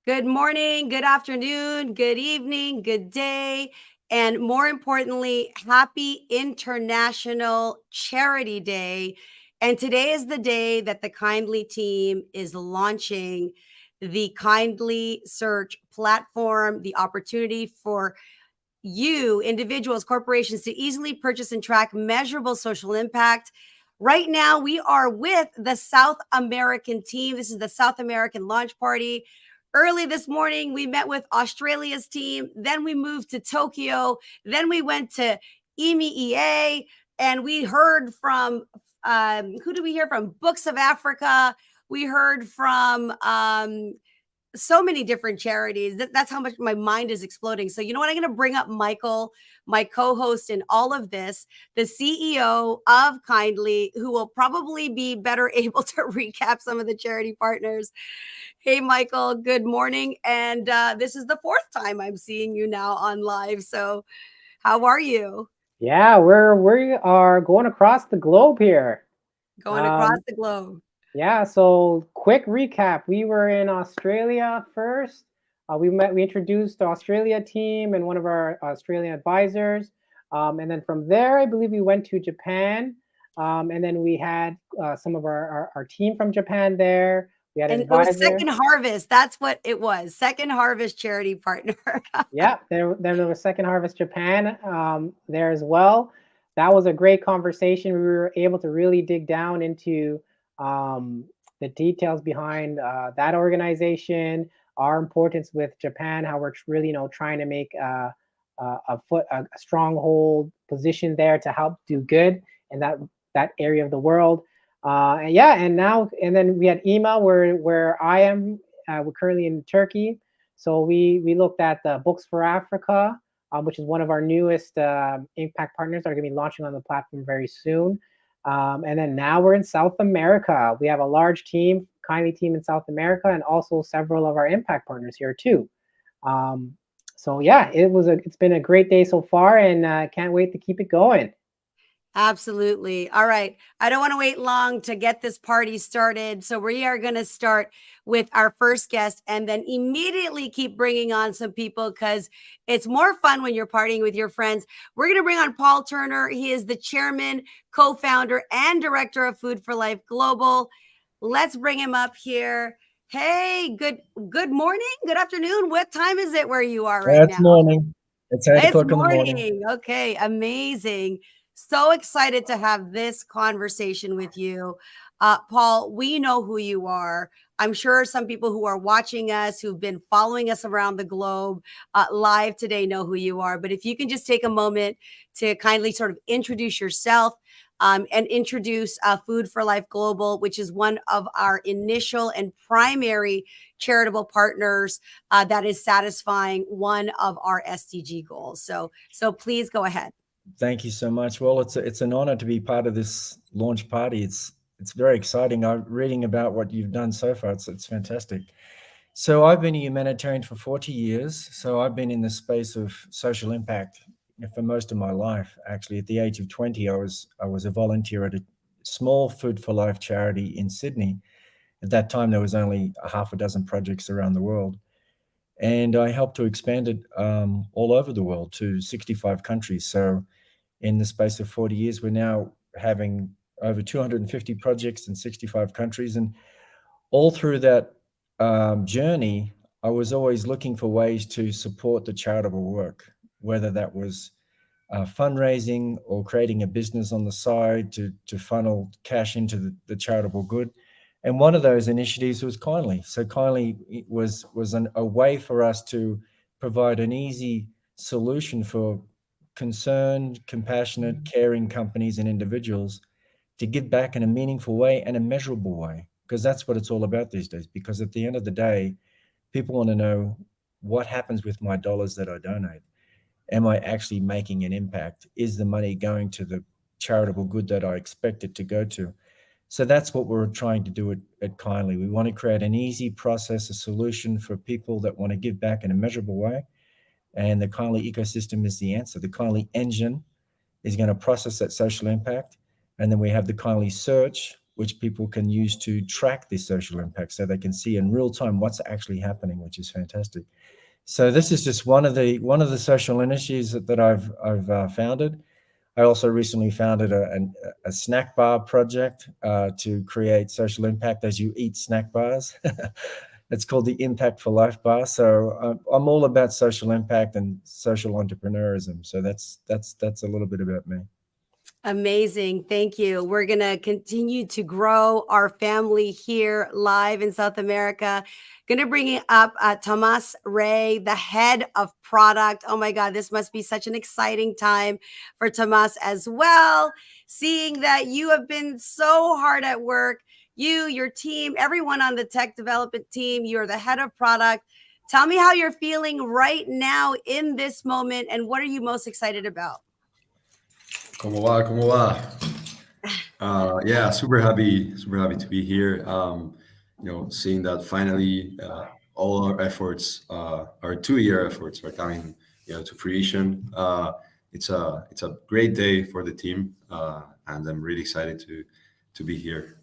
Good morning, good afternoon, good evening, good day, and more importantly, happy International Charity Day. And today is the day that the Kindly team is launching the Kindly Search platform, the opportunity for you, individuals, corporations to easily purchase and track measurable social impact. Right now, we are with the South American team. This is the South American launch party. Early this morning, we met with Australia's team. Then we moved to Tokyo. Then we went to EMEA, and we heard from who did we hear from? Books of Africa. We heard from so many different charities. That's how much my mind is exploding. So, you know what? I'm going to bring up Michael, my co host in all of this, the CEO of Kindly, who will probably be better able to recap some of the charity partners. Hey, Michael, good morning. And this is the fourth time I'm seeing you now on live. So, how are you? Yeah, we are going across the globe here. Going across Um, the globe. yeah, so quick recap. We were in Australia first. We introduced the Australia team and one of our Australian advisors. And then from there, I believe we went to Japan. And then we had some of our team from Japan there. We had an And it was advisor. Second Harvest. That's what it was. Second Harvest charity partner. Yeah, there was Second Harvest Japan there as well. That was a great conversation. We were able to really dig down into um, the details behind that organization, our importance with Japan, how we're really, trying to make a stronghold position there to help do good in that area of the world. And yeah, and then we had email where I am. We're currently in Turkey, so we looked at the Books for Africa, which is one of our newest impact partners that are going to be launching on the platform very soon. And then now we're in South America. We have a large team, Kindly team in South America, and also several of our impact partners here too. Um, so yeah, it's been a great day so far, and can't wait to keep it going. Absolutely. All right. I don't want to wait long to get this party started. So we are going to start with our first guest and then immediately keep bringing on some people because it's more fun when you're partying with your friends. We're going to bring on Paul Turner. He is the chairman, co-founder, and director of Food for Life Global. Let's bring him up here. Hey, good morning, good afternoon. What time is it where you are right It's now? morning. It's eight It's o'clock in the morning. morning. Okay, amazing. So excited to have this conversation with you. Paul, we know who you are. I'm sure some people who are watching us, who've been following us around the globe live today, know who you are. But if you can just take a moment to kindly sort of introduce yourself and introduce Food for Life Global, which is one of our initial and primary charitable partners that is satisfying one of our SDG goals. So please go ahead. Thank you so much. Well, it's an honor to be part of this launch party. It's very exciting. I'm reading about what you've done so far. It's fantastic. So I've been a humanitarian for 40 years. So I've been in the space of social impact for most of my life. Actually, at the age of 20, I was a volunteer at a small Food for Life charity in Sydney. At that time, there was only a half a dozen projects around the world. And I helped to expand it all over the world to 65 countries. So in the space of 40 years, we're now having over 250 projects in 65 countries. And all through that journey, I was always looking for ways to support the charitable work, whether that was fundraising or creating a business on the side to funnel cash into the charitable good. And one of those initiatives was Kindly. So Kindly was a way for us to provide an easy solution for concerned, compassionate, caring companies and individuals to give back in a meaningful way and a measurable way, because that's what it's all about these days. Because at the end of the day, people want to know what happens with my dollars that I donate. Am I actually making an impact? Is the money going to the charitable good that I expect it to go to? So that's what we're trying to do at Kindly. We want to create an easy process, a solution for people that want to give back in a measurable way. And the Kindly ecosystem is the answer. The Kindly engine is going to process that social impact. And then we have the Kindly search, which people can use to track this social impact, so they can see in real time what's actually happening, which is fantastic. So this is just one of the social initiatives that I've founded. I also recently founded a snack bar project to create social impact as you eat snack bars. It's called the Impact for Life Bar. So I'm all about social impact and social entrepreneurism. So that's a little bit about me. Amazing. Thank you. We're going to continue to grow our family here live in South America. Going to bring up Tomas Ray, the head of product. Oh my God, this must be such an exciting time for Tomas as well. Seeing that you have been so hard at work, you, your team, everyone on the tech development team, you're the head of product. Tell me how you're feeling right now in this moment, and what are you most excited about? ¿Cómo va? ¿Cómo va? Yeah, super happy to be here. Seeing that finally all our efforts, our 2-year efforts, are coming, to fruition. It's a great day for the team, and I'm really excited to be here.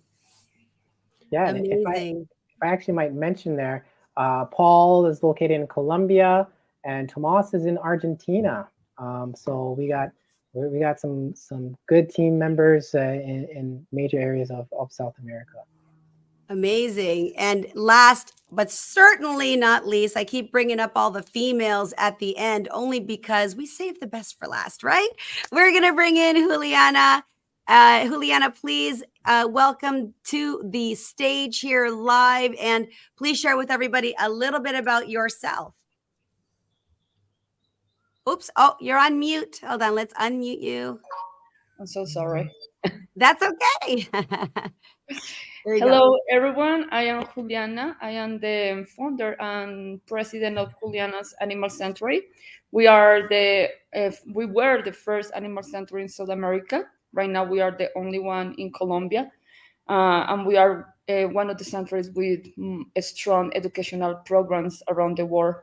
Yeah, and if Amazing. I actually might mention there, Paul is located in Colombia and Tomas is in Argentina. So we got some good team members in major areas of South America. Amazing. And last, but certainly not least, I keep bringing up all the females at the end only because we saved the best for last, right? We're going to bring in Juliana. Juliana, please welcome to the stage here live, and please share with everybody a little bit about yourself. Oops. Oh, you're on mute. Hold on. Let's unmute you. I'm so sorry. That's okay. Hello, everyone. I am Juliana. I am the founder and president of Juliana's Animal Sanctuary. We were the first animal sanctuary in South America. Right now, we are the only one in Colombia, and we are one of the sanctuaries with strong educational programs around the world.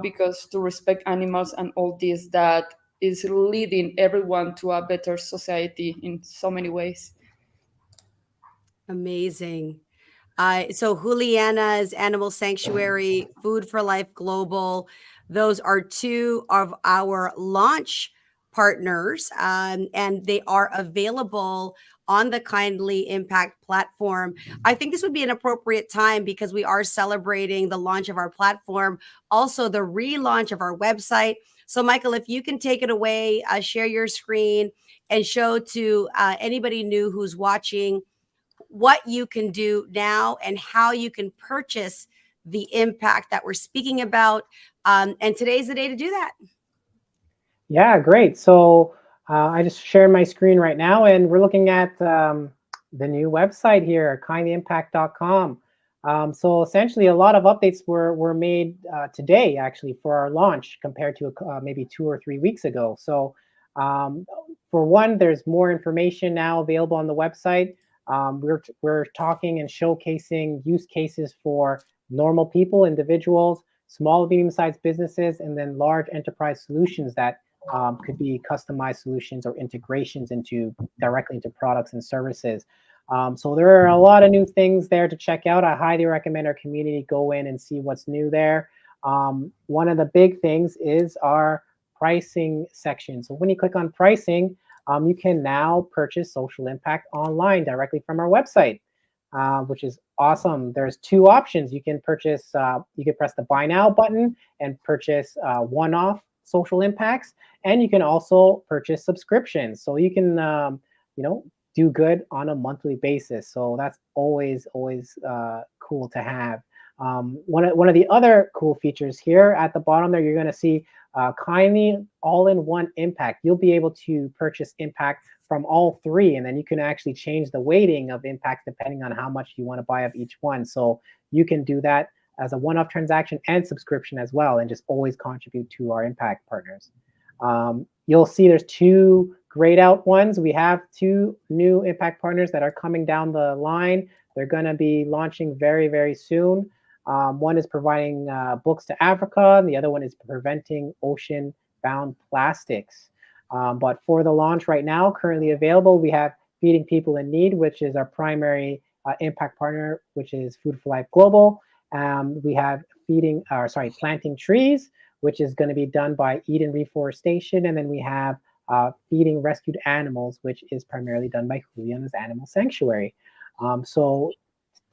Because to respect animals and all this, that is leading everyone to a better society in so many ways. Amazing. So Juliana's Animal Sanctuary, Food for Life Global, those are two of our launch partners, and they are available on the Kindly Impact platform. I think this would be an appropriate time because we are celebrating the launch of our platform, also the relaunch of our website. So Michael, if you can take it away, share your screen and show to anybody new who's watching what you can do now and how you can purchase the impact that we're speaking about. And today's the day to do that. Yeah, great. So I just shared my screen right now, and we're looking at the new website here, kindlyimpact.com. So essentially, a lot of updates were made today, actually, for our launch compared to maybe 2 or 3 weeks ago. So for one, there's more information now available on the website. We're talking and showcasing use cases for normal people, individuals, small, medium-sized businesses, and then large enterprise solutions that could be customized solutions or integrations directly into products and services. So there are a lot of new things there to check out. I highly recommend our community go in and see what's new there. One of the big things is our pricing section. So when you click on pricing, you can now purchase social impact online directly from our website, which is awesome. There's 2 options. You can purchase, you can press the buy now button and purchase one-off social impacts, and you can also purchase subscriptions. So you can, do good on a monthly basis. So that's always cool to have. One of the other cool features here at the bottom there, you're going to see Kindly all-in-one impact. You'll be able to purchase impact from all 3, and then you can actually change the weighting of impact depending on how much you want to buy of each one. So you can do that as a one-off transaction and subscription as well, and just always contribute to our impact partners. You'll see there's 2 grayed out ones. We have 2 new impact partners that are coming down the line. They're going to be launching very, very soon. One is providing books to Africa, and the other one is preventing ocean-bound plastics. But for the launch right now, currently available, we have Feeding People in Need, which is our primary impact partner, which is Food for Life Global. We have Planting Trees, which is going to be done by Eden Reforestation. And then we have Feeding Rescued Animals, which is primarily done by Juliana's Animal Sanctuary. So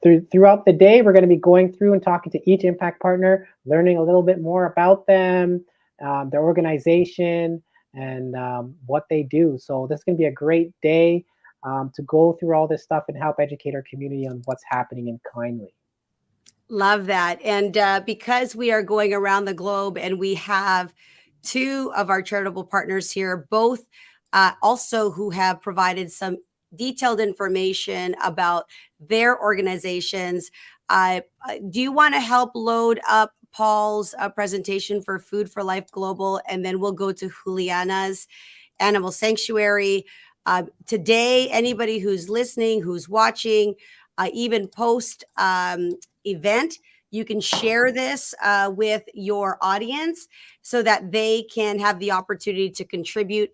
throughout the day, we're going to be going through and talking to each impact partner, learning a little bit more about them, their organization, and what they do. So this is going to be a great day to go through all this stuff and help educate our community on what's happening in Kindly. Love that. And because we are going around the globe and we have two of our charitable partners here, both also who have provided some detailed information about their organizations. Do you want to help load up Paul's presentation for Food for Life Global? And then we'll go to Juliana's Animal Sanctuary. Today, anybody who's listening, who's watching, even post event, you can share this with your audience so that they can have the opportunity to contribute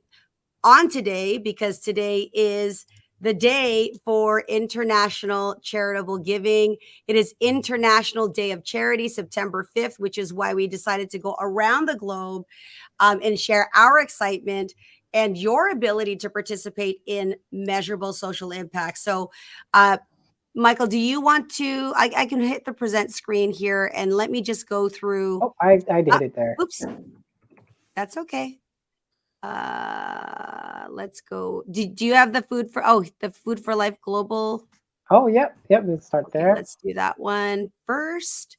on today, because today is the day for International Charitable Giving. It is International Day of Charity, September 5th, which is why we decided to go around the globe and share our excitement and your ability to participate in measurable social impact. So, Michael, do you want to, I can hit the present screen here and let me just go through. Oh, I did it there. Oops. That's okay. Let's go. Do you have the Food for Life Global? Oh, yep. Let's start there. Let's do that one first.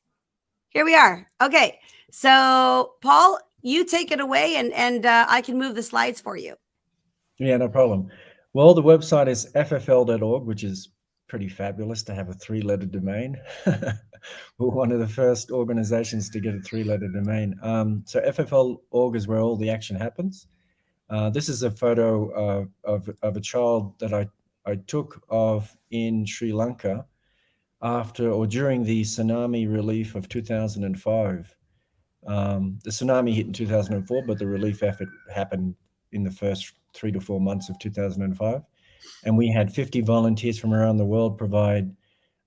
Here we are. Okay. So Paul, you take it away and I can move the slides for you. Yeah, no problem. Well, the website is ffl.org, which is pretty fabulous to have a 3-letter domain. We're one of the first organizations to get a 3-letter domain. So FFL.org is where all the action happens. This is a photo of a child that I took of in Sri Lanka after or during the tsunami relief of 2005. The tsunami hit in 2004, but the relief effort happened in the first 3 to 4 months of 2005. And we had 50 volunteers from around the world provide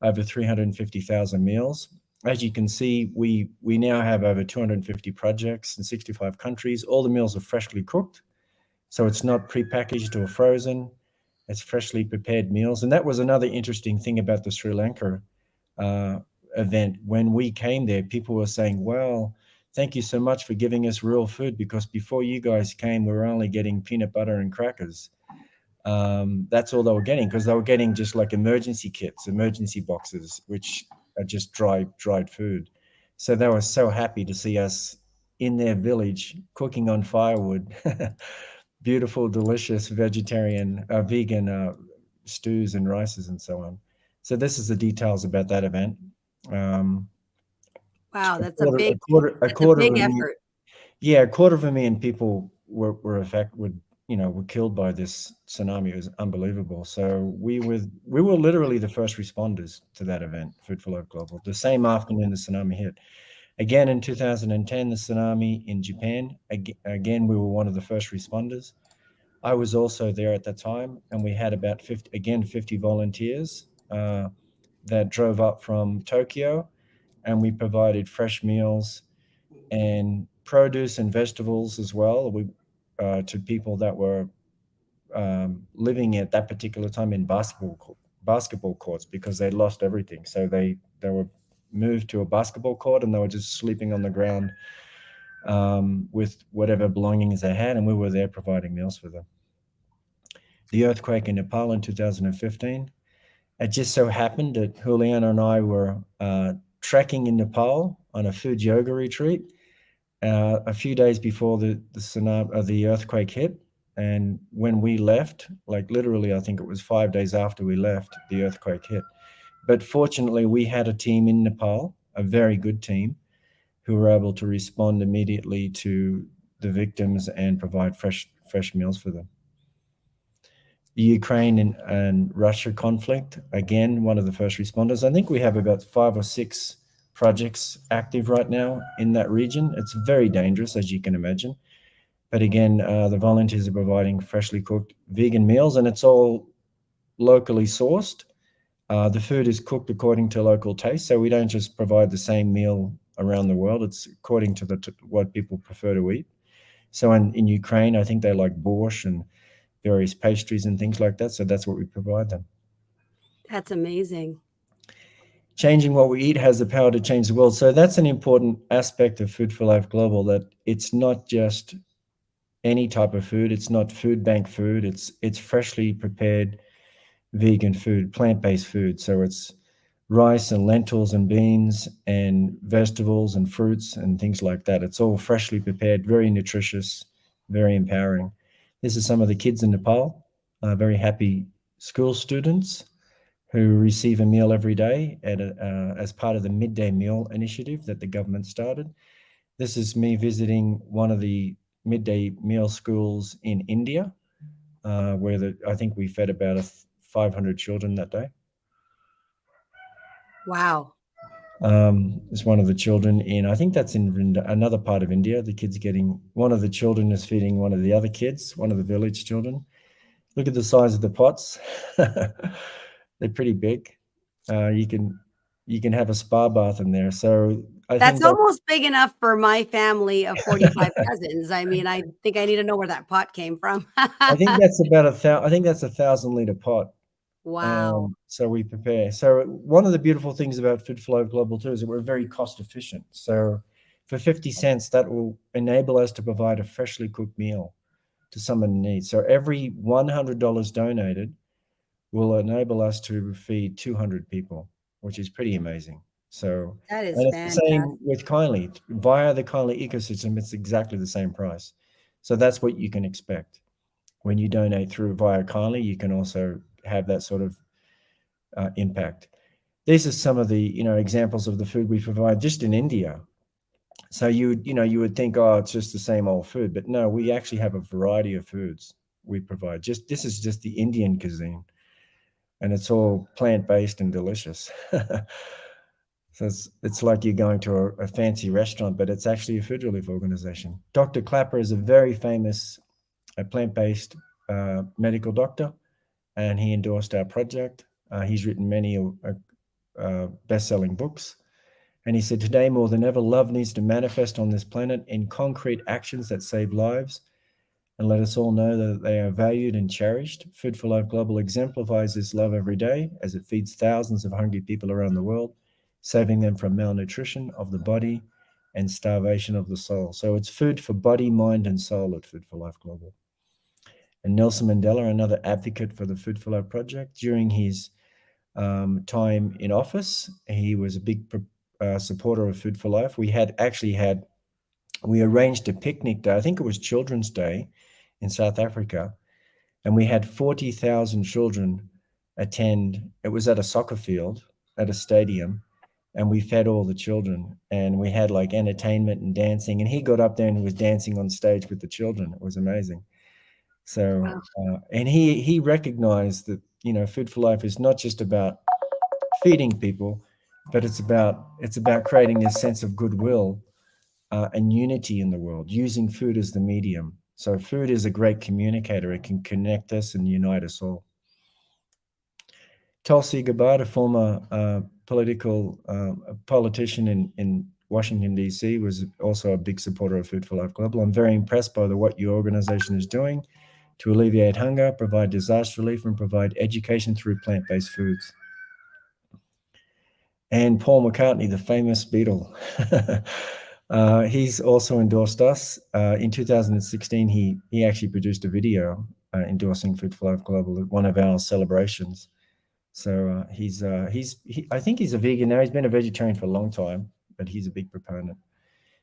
over 350,000 meals. As you can see, we now have over 250 projects in 65 countries. All the meals are freshly cooked. So it's not prepackaged or frozen. It's freshly prepared meals. And that was another interesting thing about the Sri Lanka event. When we came there, people were saying, well, thank you so much for giving us real food, because before you guys came, we were only getting peanut butter and crackers. That's all they were getting, because they were getting just like emergency kits, emergency boxes, which are just dried food. So they were so happy to see us in their village cooking on firewood. Beautiful, delicious vegan stews and rices and so on. So this is the details about that event. Wow, that's a big effort. Yeah, 250,000 people were killed by this tsunami. It was unbelievable. So we were literally the first responders to that event, Food for Life Global. The same afternoon the tsunami hit. Again, in 2010, the tsunami in Japan. Again, we were one of the first responders. I was also there at that time, and we had about 50 volunteers that drove up from Tokyo, and we provided fresh meals and produce and vegetables as well to people that were living at that particular time in basketball courts, because they lost everything. So they were moved to a basketball court, and they were just sleeping on the ground with whatever belongings they had, and we were there providing meals for them. The earthquake in Nepal in 2015. It just so happened that Juliana and I were trekking in Nepal on a food yoga retreat a few days before the earthquake hit. And when we left, like literally, I think it was 5 days after we left, the earthquake hit. But fortunately, we had a team in Nepal, a very good team, who were able to respond immediately to the victims and provide fresh meals for them. The Ukraine and Russia conflict, again, one of the first responders. I think we have about 5 or 6 projects active right now in that region. It's very dangerous, as you can imagine. But again, the volunteers are providing freshly cooked vegan meals, and it's all locally sourced. The food is cooked according to local taste, so we don't just provide the same meal around the world. It's according to what people prefer to eat. So in Ukraine, I think they like borscht and various pastries and things like that. So that's what we provide them. That's amazing. Changing what we eat has the power to change the world. So that's an important aspect of Food for Life Global, that it's not just any type of food. It's not food bank food. It's freshly prepared vegan food, plant-based food. So it's rice and lentils and beans and vegetables and fruits and things like that. It's all freshly prepared, very nutritious, very empowering. This is some of the kids in Nepal, very happy school students who receive a meal every day as part of the midday meal initiative that the government started. This is me visiting one of the midday meal schools in India, where I think we fed about 500 children that day. Wow. It's one of the children I think that's in another part of India. The kid's one of the children is feeding one of the other kids, one of the village children. Look at the size of the pots. They're pretty big. You can have a spa bath in there. So That's almost big enough for my family of 45 cousins. I mean, I think I need to know where that pot came from. I think that's about I think that's 1,000-liter pot. Wow. So we prepare. So one of the beautiful things about Food for Life Global too is that we're very cost efficient. So for 50 cents, that will enable us to provide a freshly cooked meal to someone in need. So every $100 donated will enable us to feed 200 people, which is pretty amazing. So that is and fantastic. It's the same with Kindly. Via the Kindly ecosystem, it's exactly the same price. So that's what you can expect. When you donate via Kindly, you can also have that sort of impact. These are some of the examples of the food we provide just in India. So you would think, oh, it's just the same old food, but no, we actually have a variety of foods we provide. This is just the Indian cuisine, and it's all plant-based and delicious. So it's like you're going to a fancy restaurant, but it's actually a food relief organization. Dr. Clapper is a very famous plant-based medical doctor, and he endorsed our project. He's written many best-selling books. And he said, today more than ever, love needs to manifest on this planet in concrete actions that save lives and let us all know that they are valued and cherished. Food for Life Global exemplifies this love every day as it feeds thousands of hungry people around the world, saving them from malnutrition of the body and starvation of the soul. So it's food for body, mind, and soul at Food for Life Global. And Nelson Mandela, another advocate for the Food for Life project, during his time in office, he was a big supporter of Food for Life. We arranged a picnic day. I think it was Children's Day in South Africa, and we had 40,000 children attend. It was at a soccer field, at a stadium, and we fed all the children, and we had like entertainment and dancing, and he got up there and was dancing on stage with the children. It was amazing. So, wow. And he recognized that, Food for Life is not just about feeding people, but it's about creating this sense of goodwill and unity in the world, using food as the medium. So food is a great communicator. It can connect us and unite us all. Tulsi Gabbard, a former politician in Washington, D.C., was also a big supporter of Food for Life Global. I'm very impressed by what your organization is doing to alleviate hunger, provide disaster relief, and provide education through plant-based foods. And Paul McCartney, the famous Beatle, he's also endorsed us. In 2016, he actually produced a video endorsing Food for Life Global at one of our celebrations. So I think he's a vegan now. He's been a vegetarian for a long time, but he's a big proponent.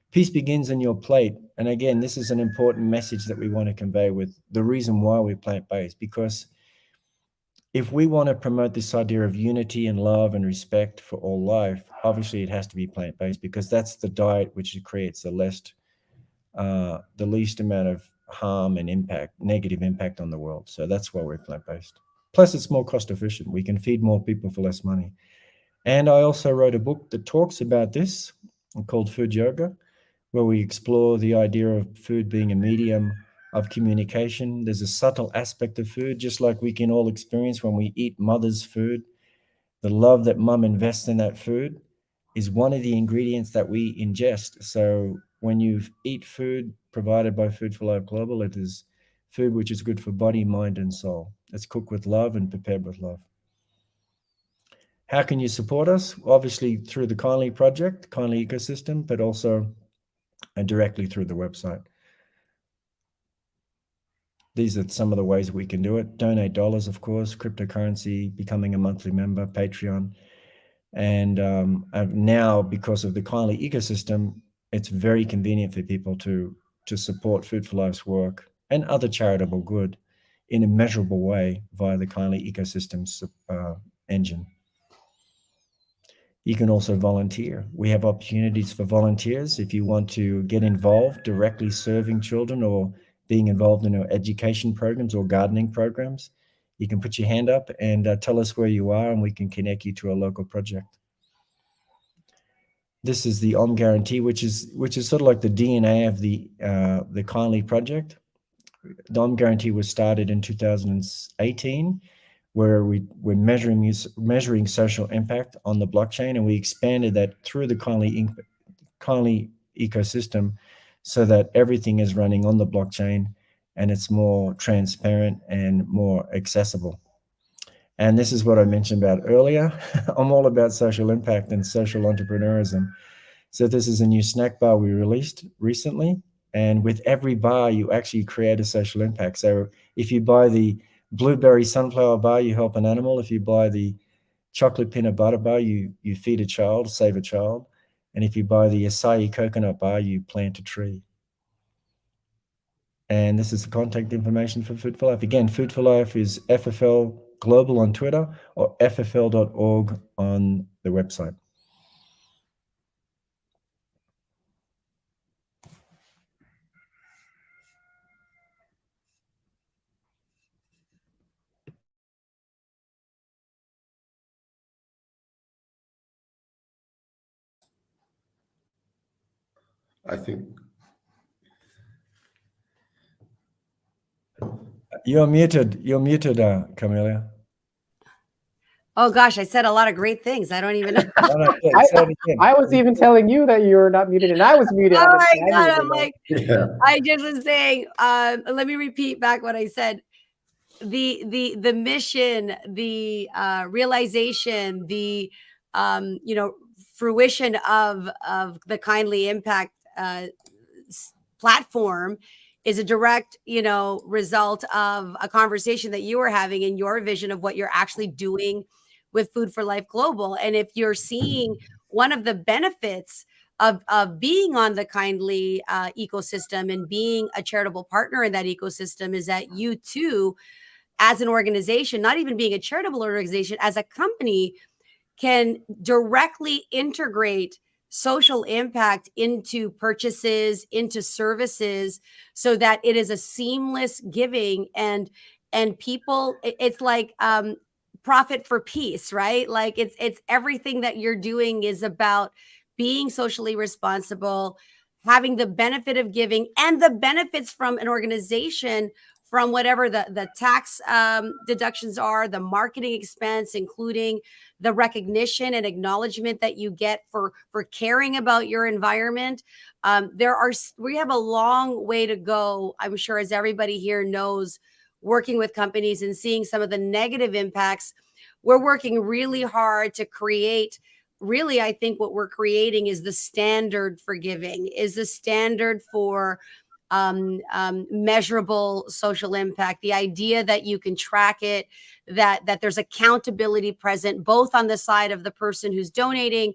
Peace begins in your plate. And again, this is an important message that we want to convey with the reason why we're plant-based, because if we want to promote this idea of unity and love and respect for all life, obviously it has to be plant-based, because that's the diet which creates the least amount of harm and negative impact on the world. So that's why we're plant-based. Plus, it's more cost efficient. We can feed more people for less money. And I also wrote a book that talks about this called Food Yoga, where we explore the idea of food being a medium of communication. There's a subtle aspect of food, just like we can all experience when we eat mother's food. The love that mum invests in that food is one of the ingredients that we ingest. So when you eat food provided by Food for Life Global, it is food which is good for body, mind, and soul. It's cooked with love and prepared with love. How can you support us? Obviously through the Kindly project, Kindly ecosystem, but also directly through the website. These are some of the ways we can do it. Donate dollars, of course, cryptocurrency, becoming a monthly member, Patreon. And now, because of the Kindly ecosystem, it's very convenient for people to support Food for Life's work and other charitable good in a measurable way via the Kindly ecosystem's engine. You can also volunteer. We have opportunities for volunteers if you want to get involved directly serving children or being involved in our education programs or gardening programs. You can put your hand up and tell us where you are, and we can connect you to a local project. This is the OM guarantee, which is sort of like the DNA of the Kindly project. The OM guarantee was started in 2018, where we're measuring social impact on the blockchain, and we expanded that through the Kindly ecosystem, so that everything is running on the blockchain and it's more transparent and more accessible. And this is what I mentioned about earlier. I'm all about social impact and social entrepreneurism. So this is a new snack bar we released recently. And with every bar, you actually create a social impact. So if you buy the blueberry sunflower bar, you help an animal. If you buy the chocolate peanut butter bar, you feed a child, save a child. And if you buy the acai coconut bar, you plant a tree. And this is the contact information for Food for Life. Again, Food for Life is FFL Global on Twitter or ffl.org on the website. I think You're muted, Camelia. Oh gosh, I said a lot of great things. I don't even know. I was even telling you that you were not muted, and I was muted. Oh I my didn't God, even I'm know. like, yeah. I just was saying, let me repeat back what I said. The mission, the realization, the fruition of the Kindly Impact platform is a direct result of a conversation that you were having in your vision of what you're actually doing with Food for Life Global. And if you're seeing one of the benefits of being on the Kindly ecosystem and being a charitable partner in that ecosystem, is that you too, as an organization, not even being a charitable organization, as a company, can directly integrate social impact into purchases, into services, so that it is a seamless giving, and people, it's like profit for peace, right? Like it's everything that you're doing is about being socially responsible, having the benefit of giving and the benefits from an organization, from whatever the tax deductions are, the marketing expense, including the recognition and acknowledgement that you get for caring about your environment. We have a long way to go, I'm sure, as everybody here knows, working with companies and seeing some of the negative impacts. We're working really hard to create, really, I think what we're creating is the standard for giving, is the standard for measurable social impact, the idea that you can track it, that there's accountability present, both on the side of the person who's donating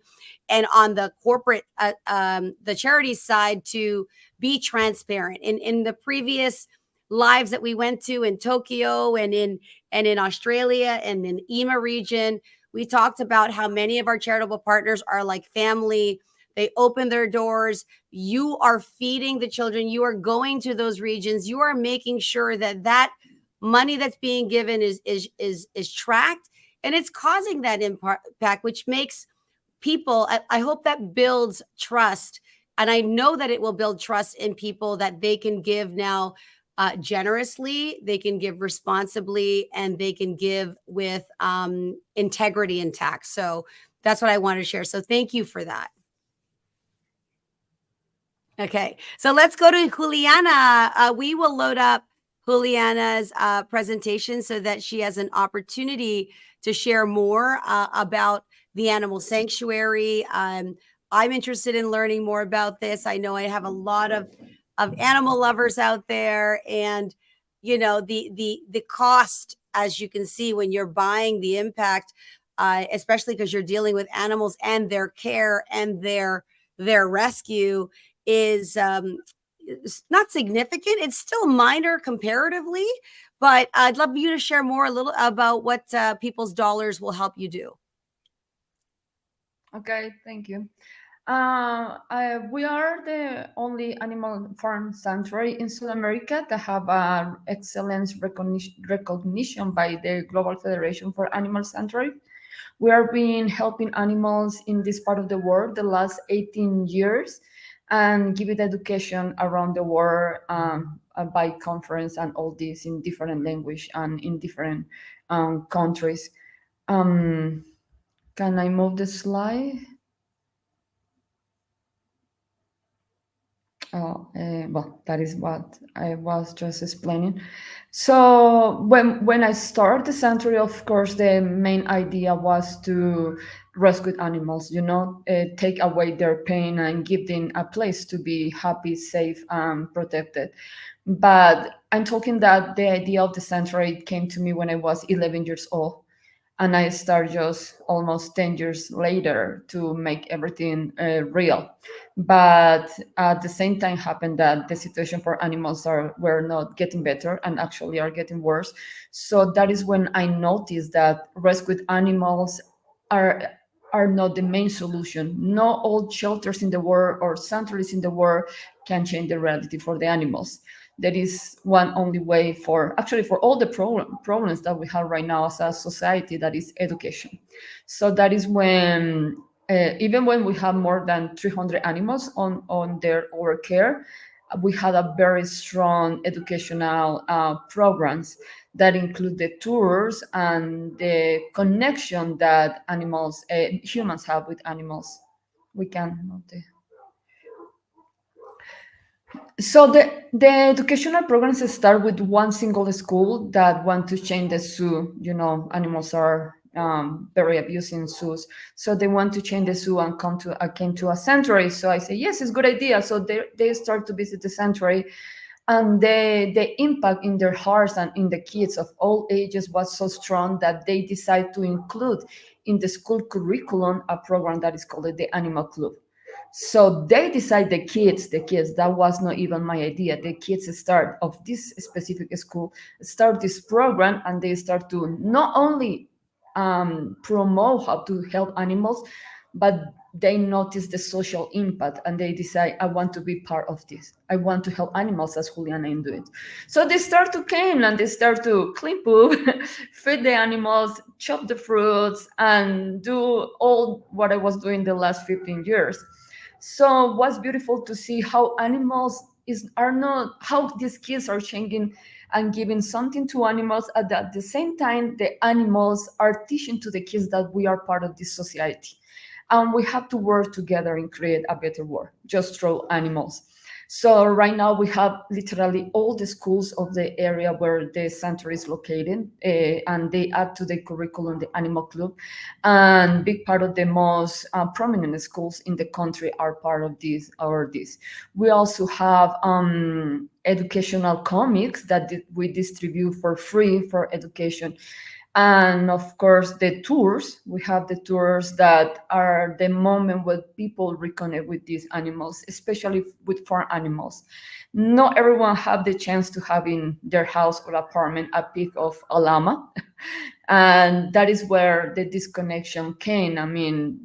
and on the corporate, the charity side, to be transparent. In the previous lives that we went to in Tokyo and in Australia and in EMA region, we talked about how many of our charitable partners are like family. They open their doors. You are feeding the children. You are going to those regions. You are making sure that money that's being given is tracked, and it's causing that impact, which makes people, I hope that builds trust. And I know that it will build trust in people, that they can give now generously, they can give responsibly, and they can give with integrity intact. So that's what I wanted to share. So thank you for that. Okay, so let's go to Juliana. We will load up Juliana's presentation so that she has an opportunity to share more about the animal sanctuary. I'm interested in learning more about this. I know I have a lot of animal lovers out there, and you know the cost, as you can see when you're buying, the impact, especially because you're dealing with animals and their care and their rescue is not significant. It's still minor comparatively, but I'd love you to share more a little about what people's dollars will help you do. Okay, thank you. We are the only animal farm sanctuary in South America that have excellence recognition by the Global Federation for Animal Sanctuary. We are been helping animals in this part of the world the last 18 years and give it education around the world by conference and all this in different language and in different countries. Can I move the slide? Well, that is what I was just explaining. So when I started the sanctuary, of course, the main idea was to rescue animals, take away their pain and give them a place to be happy, safe, and protected. But I'm talking that the idea of the sanctuary came to me when I was 11 years old. And I started just almost 10 years later to make everything real. But at the same time happened that the situation for animals were not getting better and actually are getting worse. So that is when I noticed that rescued animals are not the main solution. Not all shelters in the world or sanctuaries in the world can change the reality for the animals. There is one only way for all the problems that we have right now as a society, that is education. So that is when even when we have more than 300 animals on our care, we had a very strong educational programs that include the tours and the connection that humans have with animals. We can note the So the educational programs start with one single school that want to change the zoo. Animals are very abused in zoos, so they want to change the zoo and came to a sanctuary. So I say yes, it's a good idea. So they start to visit the sanctuary, and the impact in their hearts and in the kids of all ages was so strong that they decide to include in the school curriculum a program that is called the Animal Club. So they decide the kids, that was not even my idea. The kids start of this specific school, start this program, and they start to not only promote how to help animals, but they notice the social impact and they decide, I want to be part of this. I want to help animals as Juliana is doing. So they start to come and they start to clean poop, feed the animals, chop the fruits, and do all what I was doing the last 15 years. So what's beautiful to see how animals how these kids are changing and giving something to animals. At the same time, the animals are teaching to the kids that we are part of this society. And we have to work together and create a better world, just through animals. So right now we have literally all the schools of the area where the center is located, and they add to the curriculum the Animal Club. And big part of the most prominent schools in the country are part of this. We also have educational comics that we distribute for free for education. And of course, the tours. We have the tours that are the moment when people reconnect with these animals, especially with farm animals. Not everyone have the chance to have in their house or apartment a pig of a llama. And that is where the disconnection came. I mean,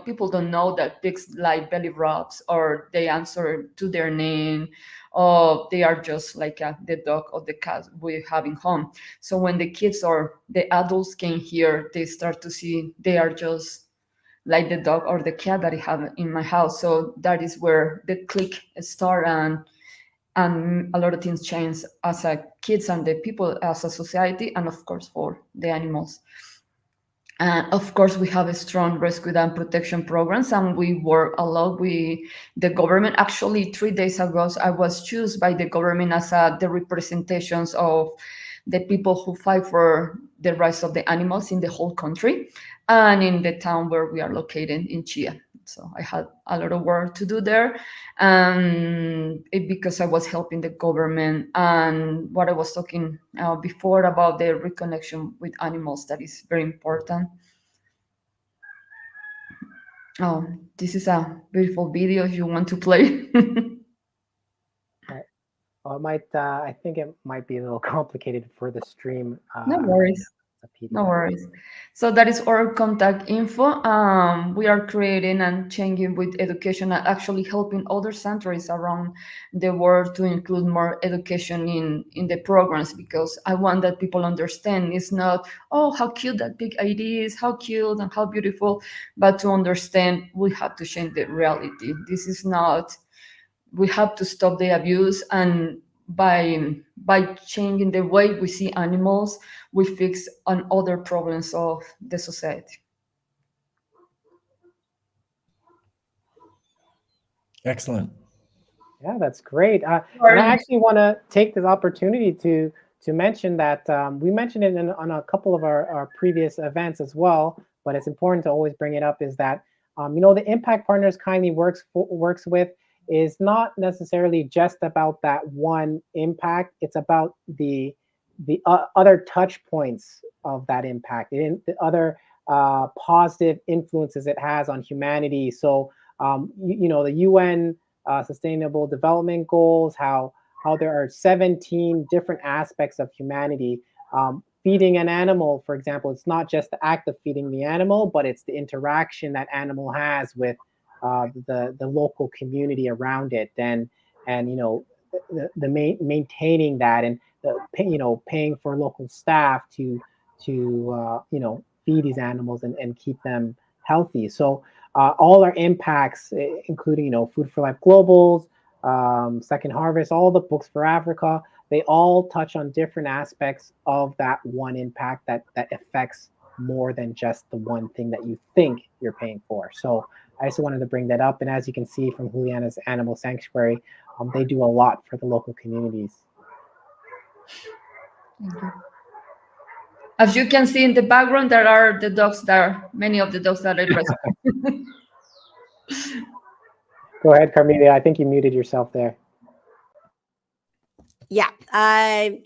people don't know that pigs like belly rubs, or they answer to their name, or they are just like the dog or the cat we have in home. So when the kids or the adults came here, they start to see they are just like the dog or the cat that I have in my house. So that is where the click start, and and a lot of things change as a kids and the people as a society, and of course for the animals. And of course, we have a strong rescue and protection programs, and we work a lot with the government. Actually, 3 days ago, I was chosen by the government as the representations of the people who fight for the rights of the animals in the whole country and in the town where we are located in Chia. So I had a lot of work to do there, because I was helping the government, and what I was talking before about the reconnection with animals, that is very important. Oh, this is a beautiful video if you want to play. Well, it might. I think it might be a little complicated for the stream. No worries. It's a PDF. No worries. So that is our contact info. We are creating and changing with education and actually helping other centers around the world to include more education in the programs, because I want that people understand it's not, oh, how cute that big idea is, how cute and how beautiful, but to understand we have to change the reality. This is not, we have to stop the abuse, and by changing the way we see animals, we fix on other problems of the society. Excellent. Yeah, that's great. And Sorry. I actually want to take this opportunity to mention that we mentioned it on a couple of our previous events as well, but it's important to always bring it up, is that the impact partners Kindly works with is not necessarily just about that one impact. It's about the other touch points of that impact, the other positive influences it has on humanity. So the UN Sustainable Development Goals, how there are 17 different aspects of humanity. Feeding an animal, for example, it's not just the act of feeding the animal, but it's the interaction that animal has with the local community around it, and maintaining that, and paying for local staff to feed these animals and keep them healthy. So all our impacts, including Food for Life Globals, Second Harvest, all the books for Africa, they all touch on different aspects of that one impact that affects more than just the one thing that you think you're paying for. So I just wanted to bring that up. And as you can see from Juliana's Animal Sanctuary, they do a lot for the local communities. As you can see in the background, there are the dogs there, many of the dogs that I rescued. Go ahead, Carmelia. I think you muted yourself there. Yeah. I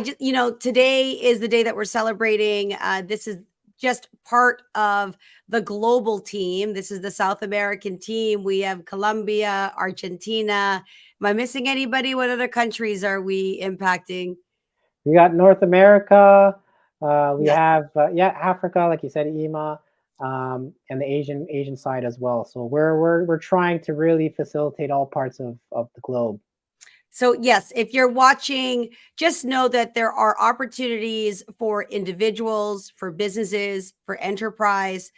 just, today is the day that we're celebrating. This is just part of the global team. This is the South American team. We have Colombia, Argentina. Am I missing anybody? What other countries are we impacting? We got North America. We have Africa, like you said, EMA, and the Asian side as well. So we're trying to really facilitate all parts of the globe. So yes, if you're watching, just know that there are opportunities for individuals, for businesses, for enterprise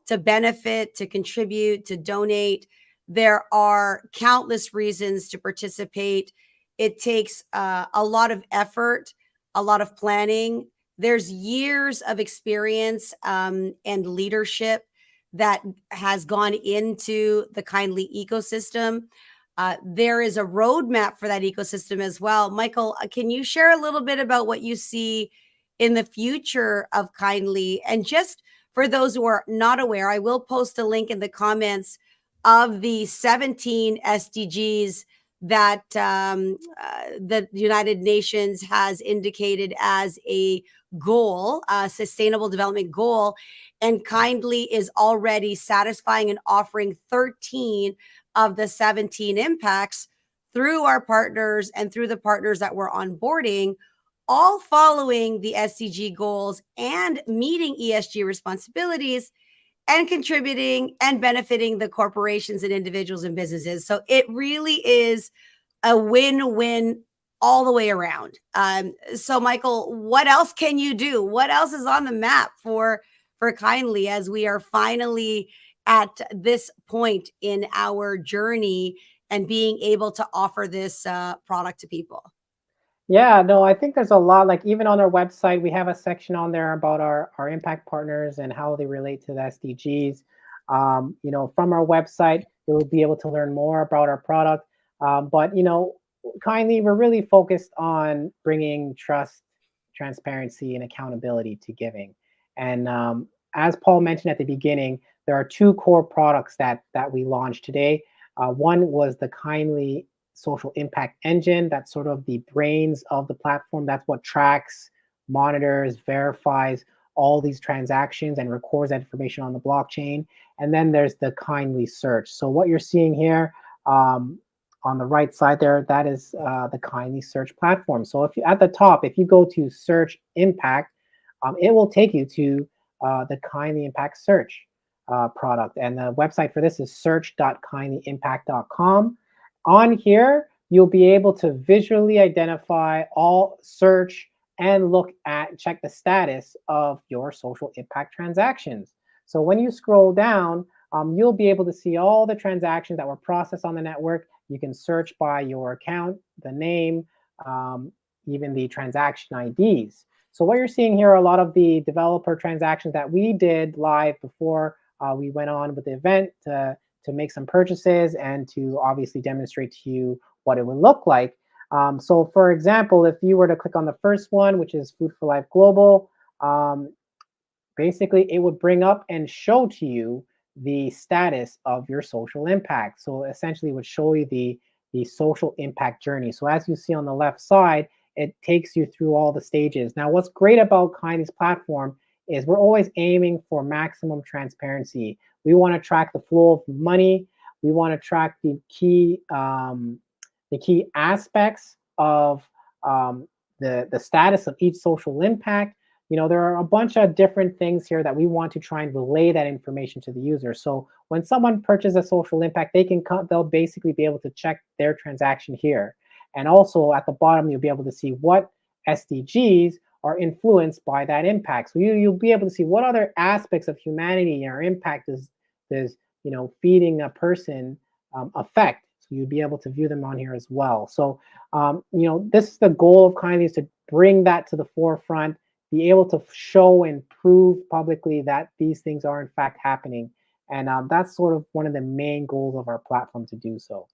to benefit, to contribute, to donate. There are countless reasons to participate. It takes a lot of effort, a lot of planning. There's years of experience and leadership that has gone into the Kindly ecosystem. There is a roadmap for that ecosystem as well. Michael, can you share a little bit about what you see in the future of Kindly? And just for those who are not aware, I will post a link in the comments of the 17 SDGs that the United Nations has indicated as a goal, a sustainable development goal. And Kindly is already satisfying and offering 13 of the 17 impacts through our partners and through the partners that we're onboarding, all following the SDG goals and meeting ESG responsibilities and contributing and benefiting the corporations and individuals and businesses. So it really is a win-win all the way around. So Michael, what else can you do? What else is on the map for Kindly as we are finally at this point in our journey and being able to offer this product to people? Yeah, no, I think there's a lot, like even on our website, we have a section on there about our impact partners and how they relate to the SDGs. From our website, you'll be able to learn more about our product. But, kindly, we're really focused on bringing trust, transparency, and accountability to giving. And as Paul mentioned at the beginning, there are two core products that we launched today. One was the Kindly social impact engine. That's sort of the brains of the platform. That's what tracks, monitors, verifies all these transactions and records that information on the blockchain. And then there's the Kindly search. So what you're seeing here on the right side there, that is the Kindly search platform. So if you at the top, if you go to search impact, it will take you to the Kindly impact search product. And the website for this is search.kindlyimpact.com. On here, you'll be able to visually identify all search and check the status of your social impact transactions. So when you scroll down, you'll be able to see all the transactions that were processed on the network. You can search by your account, the name, even the transaction IDs. So what you're seeing here are a lot of the developer transactions that we did live before we went on with the event to make some purchases and to obviously demonstrate to you what it would look like. So for example, if you were to click on the first one, which is Food for Life Global, basically it would bring up and show to you the status of your social impact. So essentially it would show you the social impact journey. So as you see on the left side, it takes you through all the stages. Now, what's great about Kindly's platform is we're always aiming for maximum transparency. We want to track the flow of money. We want to track the key aspects of the status of each social impact. There are a bunch of different things here that we want to try and relay that information to the user. So when someone purchases a social impact, they'll basically be able to check their transaction here. And also at the bottom, you'll be able to see what SDGs are influenced by that impact. So you'll be able to see what other aspects of humanity or impact does feeding a person affect. So you'll be able to view them on here as well. So this is the goal of Kindly, is to bring that to the forefront, be able to show and prove publicly that these things are in fact happening. And that's sort of one of the main goals of our platform to do so.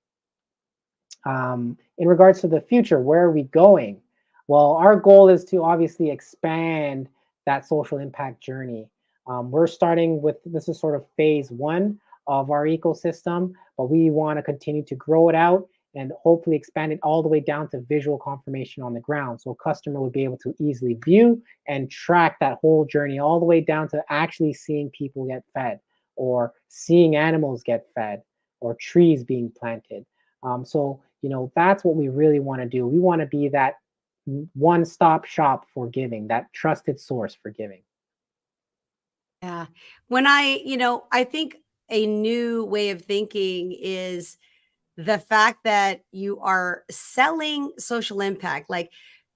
In regards to the future, where are we going? Well, our goal is to obviously expand that social impact journey. We're starting with, this is sort of phase one of our ecosystem, but we want to continue to grow it out and hopefully expand it all the way down to visual confirmation on the ground. So a customer would be able to easily view and track that whole journey all the way down to actually seeing people get fed, or seeing animals get fed, or trees being planted. So that's what we really want to do. We want to be that one-stop shop for giving, that trusted source for giving. Yeah. When I think a new way of thinking is the fact that you are selling social impact. Like,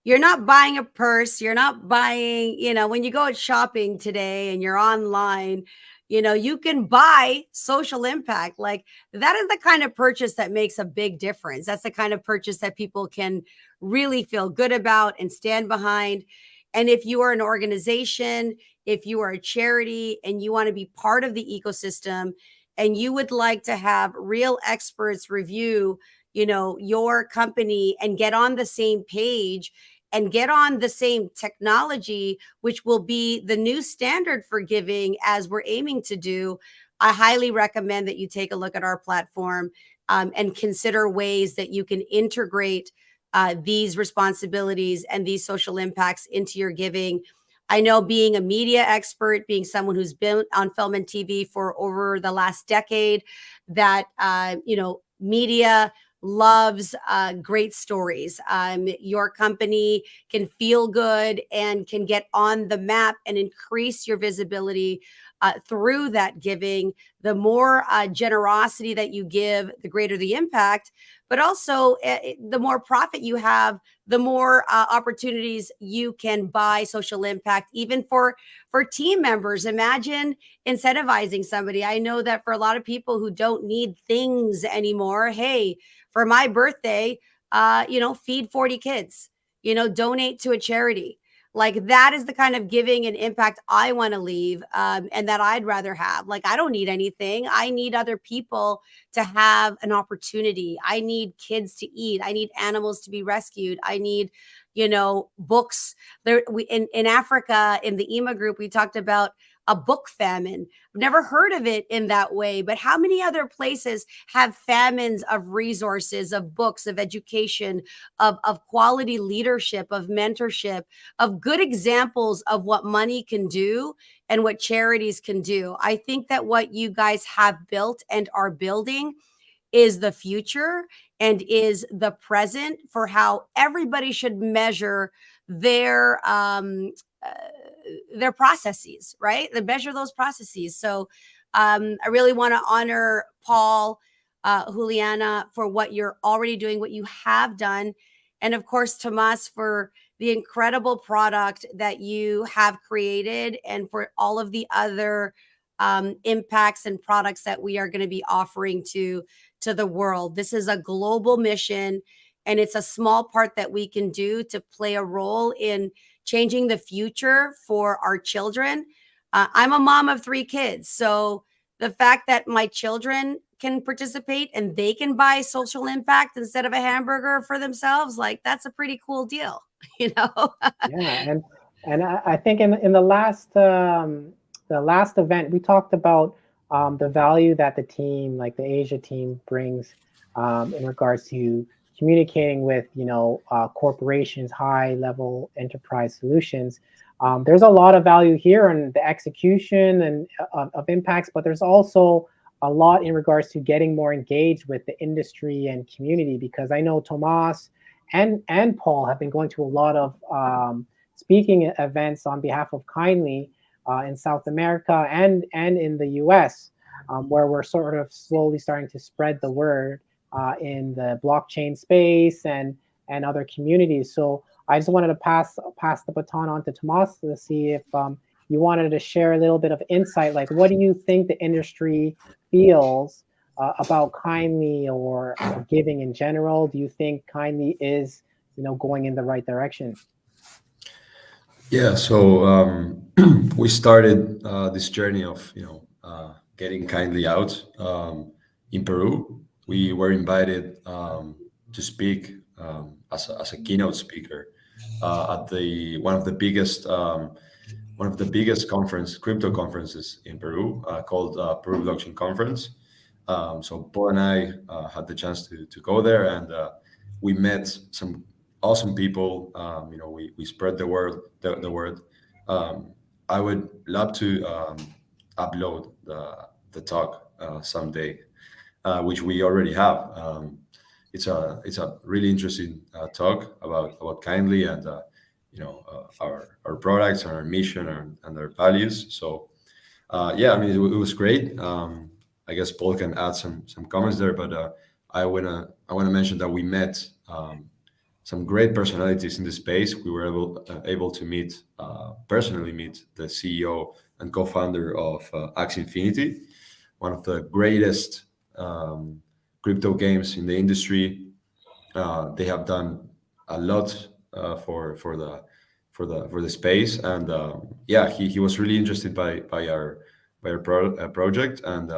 you're not buying a purse, you're not buying, when you go out shopping today and you're online, you can buy social impact. Like, that is the kind of purchase that makes a big difference. That's the kind of purchase that people can really feel good about and stand behind. And if you are an organization, if you are a charity and you want to be part of the ecosystem, and you would like to have real experts review, your company and get on the same page and get on the same technology, which will be the new standard for giving as we're aiming to do, I highly recommend that you take a look at our platform and consider ways that you can integrate these responsibilities and these social impacts into your giving. I know, being a media expert, being someone who's been on film and TV for over the last decade, that, media loves great stories. Your company can feel good and can get on the map and increase your visibility through that giving. The more generosity that you give, the greater the impact. But also, the more profit you have, the more opportunities you can buy social impact, even for team members. Imagine incentivizing somebody. I know that for a lot of people who don't need things anymore, hey, for my birthday, feed 40 kids, donate to a charity. Like, that is the kind of giving and impact I want to leave, and that I'd rather have. Like, I don't need anything. I need other people to have an opportunity. I need kids to eat. I need animals to be rescued. I need, books. In Africa, in the EMA group, we talked about a book famine. I've never heard of it in that way, but how many other places have famines of resources, of books, of education, of quality leadership, of mentorship, of good examples of what money can do and what charities can do? I think that what you guys have built and are building is the future and is the present for how everybody should measure their processes, right? They measure those processes. So I really want to honor Paul, Juliana, for what you're already doing, what you have done, and of course Tomas for the incredible product that you have created, and for all of the other impacts and products that we are going to be offering to the world. This is a global mission, and it's a small part that we can do to play a role in changing the future for our children. I'm a mom of 3 kids, so the fact that my children can participate and they can buy social impact instead of a hamburger for themselves, like, that's a pretty cool deal, Yeah, and I think in the last event we talked about the value that the team, like the Asia team, brings in regards to communicating with corporations, high level enterprise solutions. There's a lot of value here in the execution and of impacts, but there's also a lot in regards to getting more engaged with the industry and community, because I know Tomas and Paul have been going to a lot of speaking events on behalf of Kindly in South America and in the US, where we're sort of slowly starting to spread the word in the blockchain space and other communities. So I just wanted to pass the baton on to Tomas to see if you wanted to share a little bit of insight, like what do you think the industry feels about Kindly or giving in general? Do you think Kindly is going in the right direction? Yeah, so we started this journey of getting Kindly out in Peru. We were invited to speak as a keynote speaker at the one of the biggest crypto conferences in Peru, called Peru Blockchain Conference. So Paul and I had the chance to go there, and we met some awesome people. We spread the word. The word. I would love to upload the talk someday, which we already have. It's a really interesting talk about Kindly and our products and our mission and our values. So yeah, I mean, it was great. I guess Paul can add some comments there, but I wanna mention that we met some great personalities in the space. We were able to personally meet the CEO and co-founder of Axie Infinity, one of the greatest crypto games in the industry. They have done a lot for the space, and yeah, he was really interested by our project, and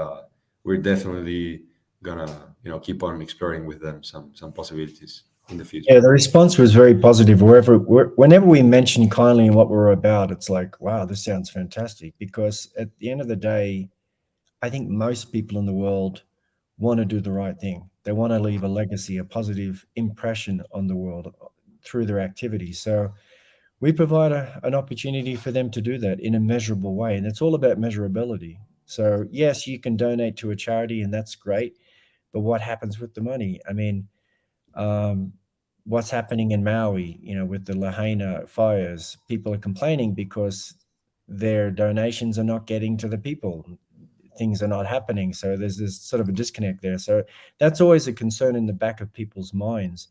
we're definitely gonna keep on exploring with them some possibilities in the future. Yeah, the response was very positive. Whenever we mention Kindly and what we're about, it's like, wow, this sounds fantastic. Because at the end of the day, I think most people in the world want to do the right thing. They want to leave a legacy, a positive impression on the world through their activities. So we provide an opportunity for them to do that in a measurable way. And it's all about measurability. So yes, you can donate to a charity and that's great. But what happens with the money? I mean, what's happening in Maui, with the Lahaina fires, people are complaining because their donations are not getting to the people. Things are not happening. So there's this sort of a disconnect there. So that's always a concern in the back of people's minds,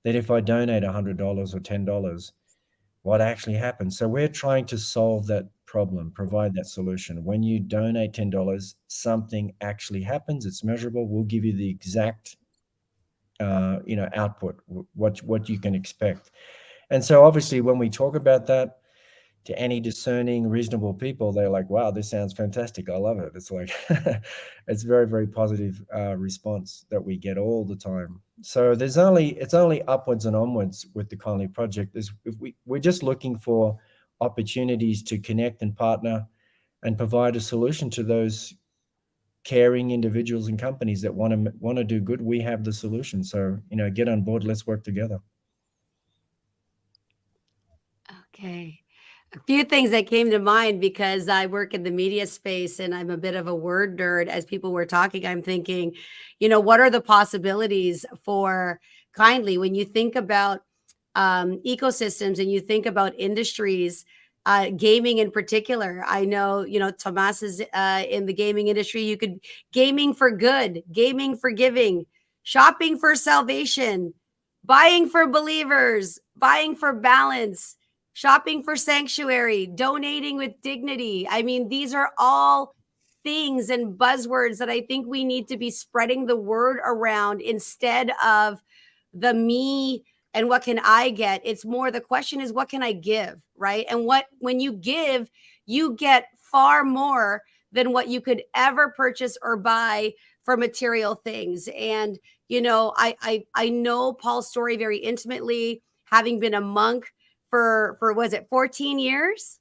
that if I donate $100 or $10, what actually happens? So we're trying to solve that problem, provide that solution. When you donate $10, something actually happens. It's measurable. We'll give you the exact output, what you can expect. And so obviously when we talk about that to any discerning, reasonable people, they're like, wow, this sounds fantastic. I love it. It's like, it's very, very positive response that we get all the time. So it's only upwards and onwards with the Kindly project. We're just looking for opportunities to connect and partner and provide a solution to those caring individuals and companies that want to do good. We have the solution. So, get on board. Let's work together. Okay. A few things that came to mind because I work in the media space and I'm a bit of a word nerd. As people were talking, I'm thinking, what are the possibilities for Kindly when you think about ecosystems and you think about industries, gaming in particular. I know, Tomas is in the gaming industry. You could gaming for good, gaming for giving, shopping for salvation, buying for believers, buying for balance, shopping for sanctuary, donating with dignity. I mean, these are all things and buzzwords that I think we need to be spreading the word around instead of the me and what can I get. It's more the question is, what can I give, right? And when you give, you get far more than what you could ever purchase or buy for material things. And I know Paul's story very intimately, having been a monk for was it 14 years?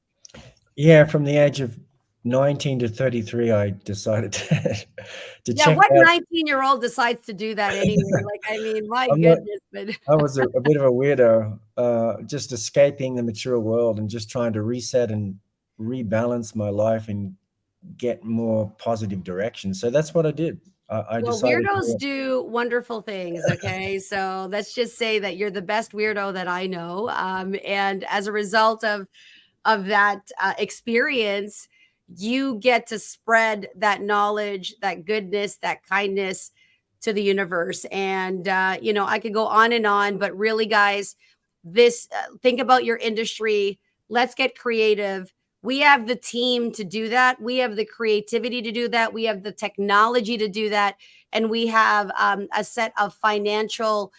Yeah, from the age of 19 to 33, I decided to check what out. 19-year-old decides to do that anyway? Like, I mean, my I'm goodness. But I was a bit of a weirdo, just escaping the material world and just trying to reset and rebalance my life and get more positive direction. So that's what I did. I well, decided weirdos do wonderful things. Okay. So let's just say that you're the best weirdo that I know. And as a result of that experience, you get to spread that knowledge, that goodness, that kindness to the universe. And, I could go on and on, but really, guys, think about your industry. Let's get creative. We have the team to do that. We have the creativity to do that. We have the technology to do that. And we have a set of financial,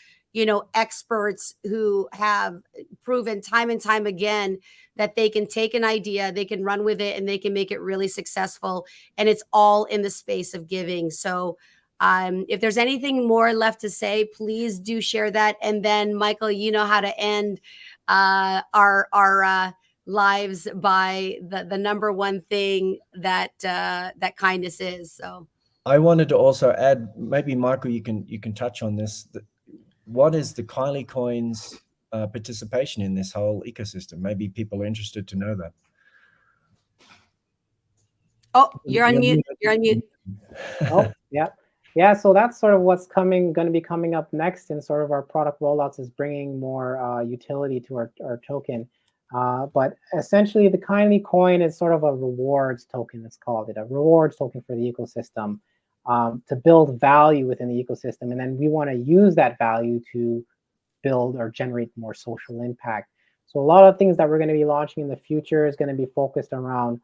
experts who have proven time and time again that they can take an idea, they can run with it, and they can make it really successful. And it's all in the space of giving. So if there's anything more left to say, please do share that. And then, Michael, you know how to end our lives by the number one thing that kindness is. So I wanted to also add, maybe Michael, you can touch on this. What is the Kindly Coins participation in this whole ecosystem? Maybe people are interested to know that. Oh, you're on mute. You're on mute. Oh, yeah. Yeah, so that's sort of what's going to be coming up next in sort of our product rollouts, is bringing more utility to our token. But essentially, the Kindly coin is sort of a rewards token. It's called a rewards token for the ecosystem, to build value within the ecosystem. And then we want to use that value to build or generate more social impact. So a lot of things that we're going to be launching in the future is going to be focused around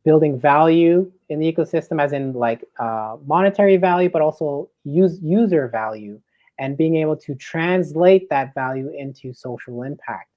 building value in the ecosystem, as in like monetary value, but also user value, and being able to translate that value into social impact.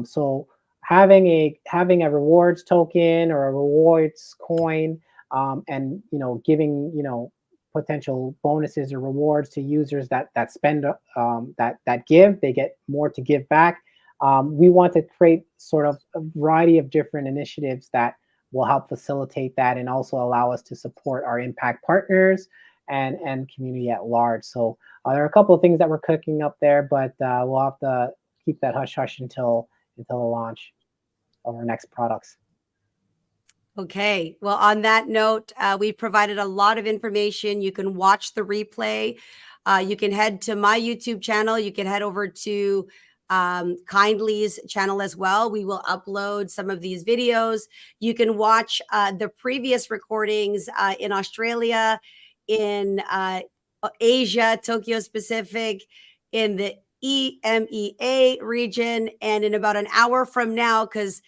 So having a rewards token or a rewards coin, and giving potential bonuses or rewards to users that spend that give, they get more to give back. We want to create sort of a variety of different initiatives that will help facilitate that and also allow us to support our impact partners and community at large. So there are a couple of things that we're cooking up there, but we'll have to keep that hush hush until the launch of our next products. Okay. Well, on that note, we've provided a lot of information. You can watch the replay. You can head to my YouTube channel. You can head over to Kindly's channel as well. We will upload some of these videos. You can watch the previous recordings in Australia, in Asia, Tokyo specific, in the EMEA region, and in about an hour from now, because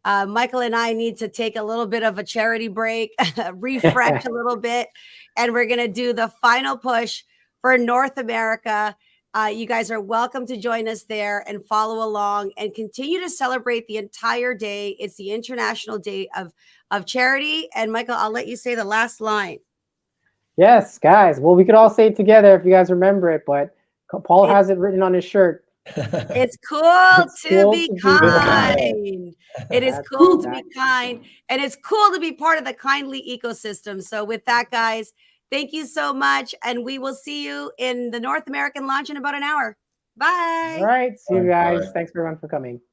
Michael and I need to take a little bit of a charity break, refresh a little bit, and we're going to do the final push for North America. You guys are welcome to join us there and follow along and continue to celebrate the entire day. It's the International Day of Charity. And Michael, I'll let you say the last line. Yes, guys. Well, we could all say it together if you guys remember it, but Paul has it written on his shirt. It's cool to be kind. It is cool to be kind. And it's cool to be part of the Kindly ecosystem. So with that, guys, thank you so much. And we will see you in the North American launch in about an hour. Bye. All right. See you guys. Bye. Thanks everyone for coming.